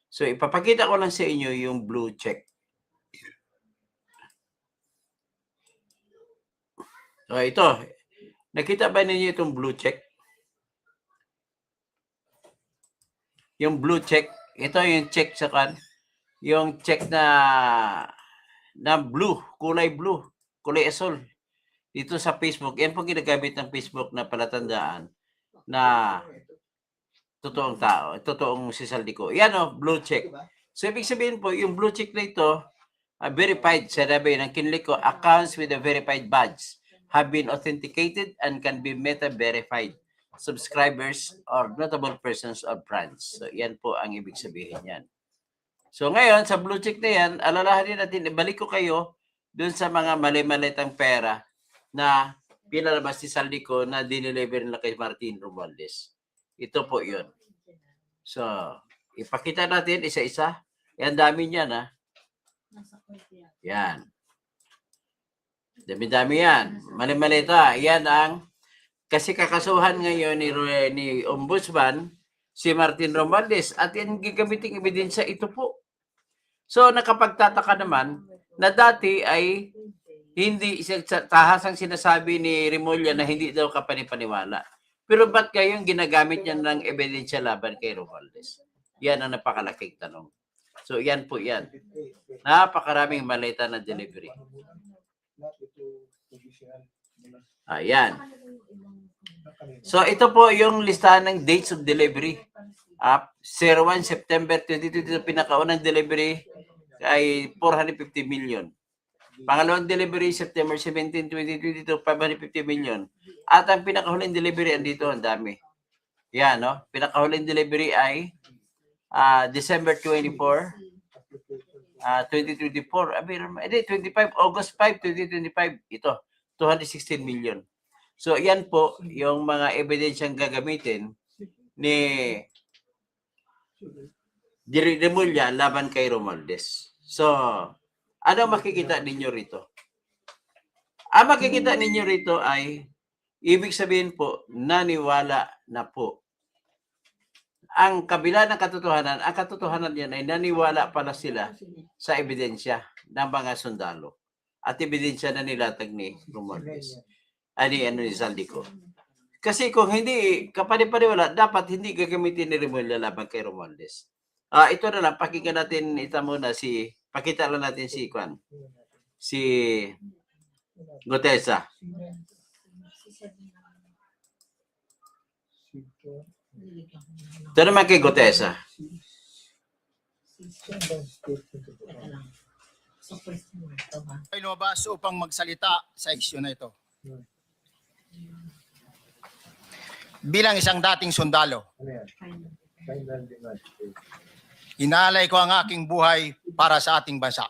So ipapakita ko lang sa inyo yung blue check. So ito, nakita ba ninyo itong blue check? Yung blue check, ito yung check sa kan, yung check na blue, kulay asul. Dito sa Facebook, yan po ginagamit ng Facebook na palatandaan na totoong tao, totoong si Saldico. Yan o, blue check. So, ibig sabihin po, yung blue check na ito, verified, sabi ng kinlik ko, accounts with a verified badge have been authenticated and can be meta-verified. Subscribers or notable persons or brands. So, yan po ang ibig sabihin yan. So, ngayon, sa blue check na yan, alalahanin natin, ibalik ko kayo dun sa mga mali-malitang pera na pinalabas si Saldico na dineliver nila kay Martin Romualdez. Ito po yun. So, ipakita natin isa-isa. Yan, dami niyan, ha? Yan. Dami-dami yan. Mali-malita. Yan ang, kasi kakasuhan ngayon ni Ombudsman, si Martin Romualdez, at yan gagamitin ebidensya, ito po. So, nakapagtataka naman na dati ay Hindi, tahasang sinasabi ni Remulla na hindi daw kapanipaniwala. Pero ba't kayong ginagamit niya ng ebidensya laban kay Romualdez? Yan ang napakalaking tanong. So yan po yan. Napakaraming maleta na delivery. Ayan. So ito po yung listahan ng dates of delivery. 01 September 2022, pinakaunang delivery ay 450 million. Pangalawang delivery, September 17, 2022, 550 million. At ang pinakahuling delivery, andito, ang dami. Yan, no? Pinakahuling delivery ay December 24, 2024. Hindi, 25, August 5, 2025. Ito, 216 million. So, yan po yung mga ebidensyang gagamitin ni Remulla laban kay Romualdez. So, ano makikita ninyo rito? Ang makikita ninyo rito ay, ibig sabihin po, naniwala na po. Ang kabila ng katotohanan, ang katotohanan yan ay naniwala pala sila sa ebidensya ng mga sundalo at ebidensya na nilatag ni Romualdez. Ni Zaldico. Kasi kung hindi kapanipaniwala, dapat hindi gagamitin ni Remulla laban kay Romualdez. Ito na lang, pakinggan natin ito muna pakita lang natin si Gutesa. Ito naman kay Gutesa. Ay lumabas upang magsalita sa isyu na ito. Bilang isang dating sundalo, inaalay ko ang aking buhay para sa ating bansa.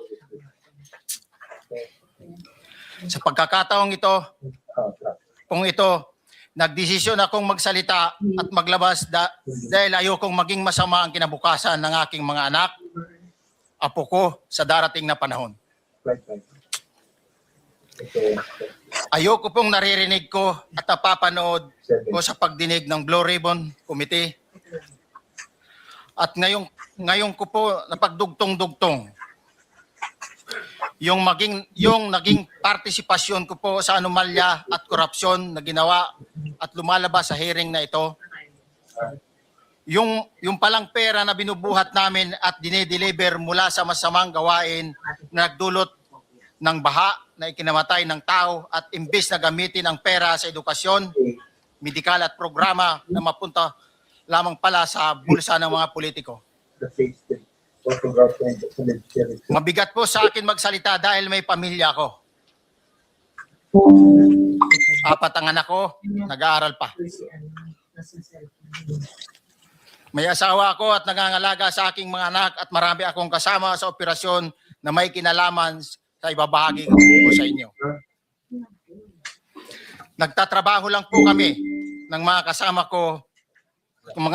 Sa pagkakataong ito, nagdesisyon akong magsalita at maglabas dahil ayokong maging masama ang kinabukasan ng aking mga anak, apo ko sa darating na panahon. Ayoko pong naririnig ko at napapanood ko sa pagdinig ng Blue Ribbon Committee. At ngayon ko po napagdugtong-dugtong yung naging partisipasyon ko po sa anomalya at korupsyon na ginawa at lumalabas sa hearing na ito. Yung palang pera na binubuhat namin at dinideliver mula sa masamang gawain na nagdulot ng baha na ikinamatay ng tao at imbes na gamitin ang pera sa edukasyon, medikal at programa na mapunta lamang pala sa bulsa ng mga politiko. Mabigat po sa akin magsalita dahil may pamilya ko. 4 ang anak ko, nag-aaral pa. May asawa ako at nangangalaga sa aking mga anak at marami akong kasama sa operasyon na may kinalaman sa ibabahagi ko sa inyo. Nagtatrabaho lang po kami ng mga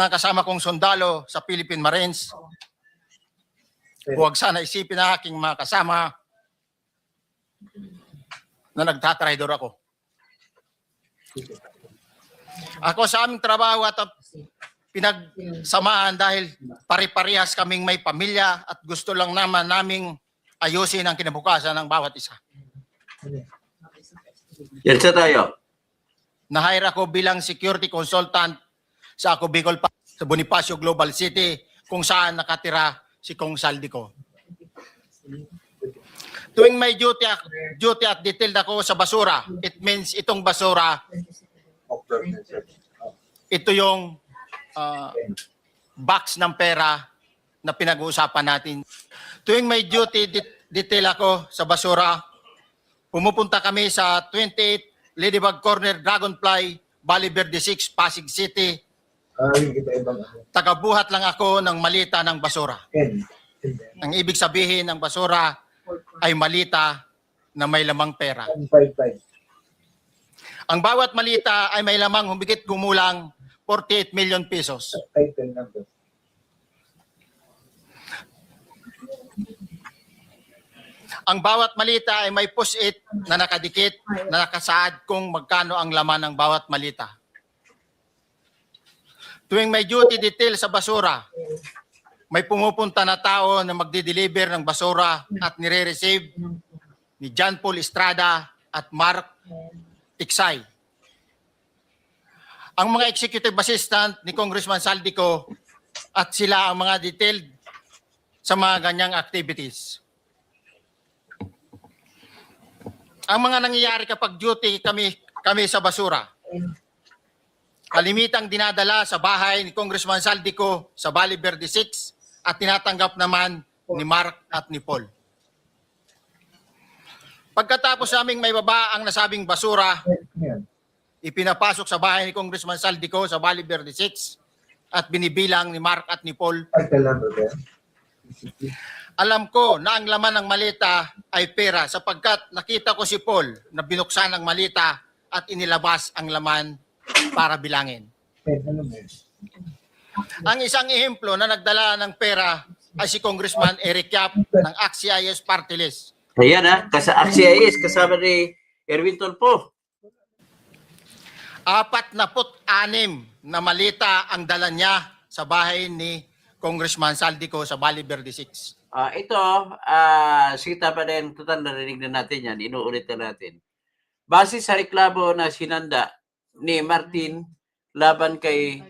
kasama kong sundalo sa Philippine Marines. Huwag sana isipin na aking mga kasama na nagtatraidor ako. Ako sa aming trabaho at pinagsamaan dahil pare-parehas kaming may pamilya at gusto lang naman naming ayusin ang kinabukasan ng bawat isa. Yan sa tayo. Na-hire ako bilang security consultant sa Ako Bicol sa Bonifacio Global City kung saan nakatira si Kong Zaldico. Tuwing may duty at detailed ako sa basura, it means itong basura, ito yung box ng pera na pinag-uusapan natin. Tuwing may duty detail ako sa basura, pumupunta kami sa 28 Ladybug Corner, Dragonfly, Valle Verde 6, Pasig City. Tagabuhat lang ako ng malita ng basura. Ang ibig sabihin ng basura ay malita na may lamang pera. Ang bawat malita ay may lamang humigit kumulang 48 million pesos. Ang bawat malita ay may post-it na nakadikit na nakasaad kung magkano ang laman ng bawat malita. Tuwing may duty detail sa basura, may pumupunta na tao na magde-deliver ng basura at nire-receive ni John Paul Estrada at Mark Tiksay. Ang mga executive assistant ni Congressman Saldico at sila ang mga detailed sa mga ganyang activities. Ang mga nangyayari kapag duty kami sa basura. Kalimitang dinadala sa bahay ni Congressman Saldico sa Valle Verde 6 at tinatanggap naman ni Mark at ni Paul. Pagkatapos naming may baba ang nasabing basura, ipinapasok sa bahay ni Congressman Saldico sa Valle Verde 6 at binibilang ni Mark at ni Paul. Alam ko na ang laman ng malita ay pera sapagkat nakita ko si Paul na binuksan ang malita at inilabas ang laman para bilangin. Ang isang ehemplo na nagdala ng pera ay si Congressman Eric Yap ng AXIS Party List. Ayan AXIS, kasama ni Erwin Tulfo. 46 na malita ang dala niya sa bahay ni Congressman Saldico sa Valle Verde 6. Sita pa din, total narinig na natin yan, inuulit na natin. Base sa reklamo na sinanda ni Martin laban kay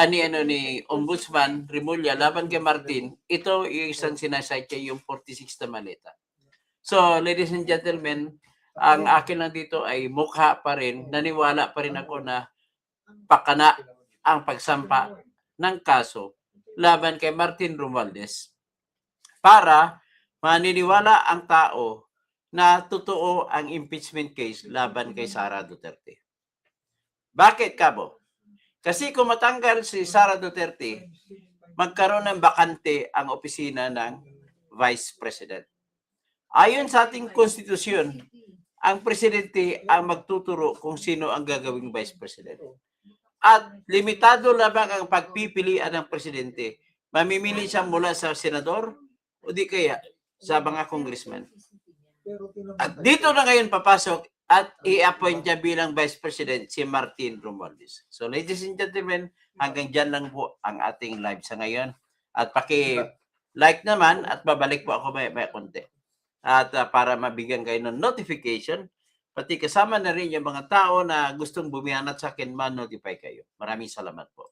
ni Ombudsman Remulla laban kay Martin, ito yung isang sinasite yung 46 na malita. So, ladies and gentlemen, ang akin lang dito ay mukha pa rin, naniwala pa rin ako na pakana ang pagsampa ng kaso laban kay Martin Romualdez para maniniwala ang tao na totoo ang impeachment case laban kay Sara Duterte. Bakit, Kabo? Kasi kung matanggal si Sara Duterte, magkaroon ng bakante ang opisina ng Vice President. Ayon sa ating konstitusyon, ang presidente ang magtuturo kung sino ang gagawing Vice President. At limitado lamang ang pagpipilian ng presidente. Mamimili siya mula sa senador o di kaya sa mga congressman. At dito na ngayon papasok at i-appoint niya bilang Vice President si Martin Romualdez. So ladies and gentlemen, hanggang dyan lang po ang ating live sa ngayon. At paki-like naman at babalik po ako may konti. At para mabigyan kayo ng notification, pati kasama na rin yung mga tao na gustong bumiyanat sa akin, ma-notify kayo. Maraming salamat po.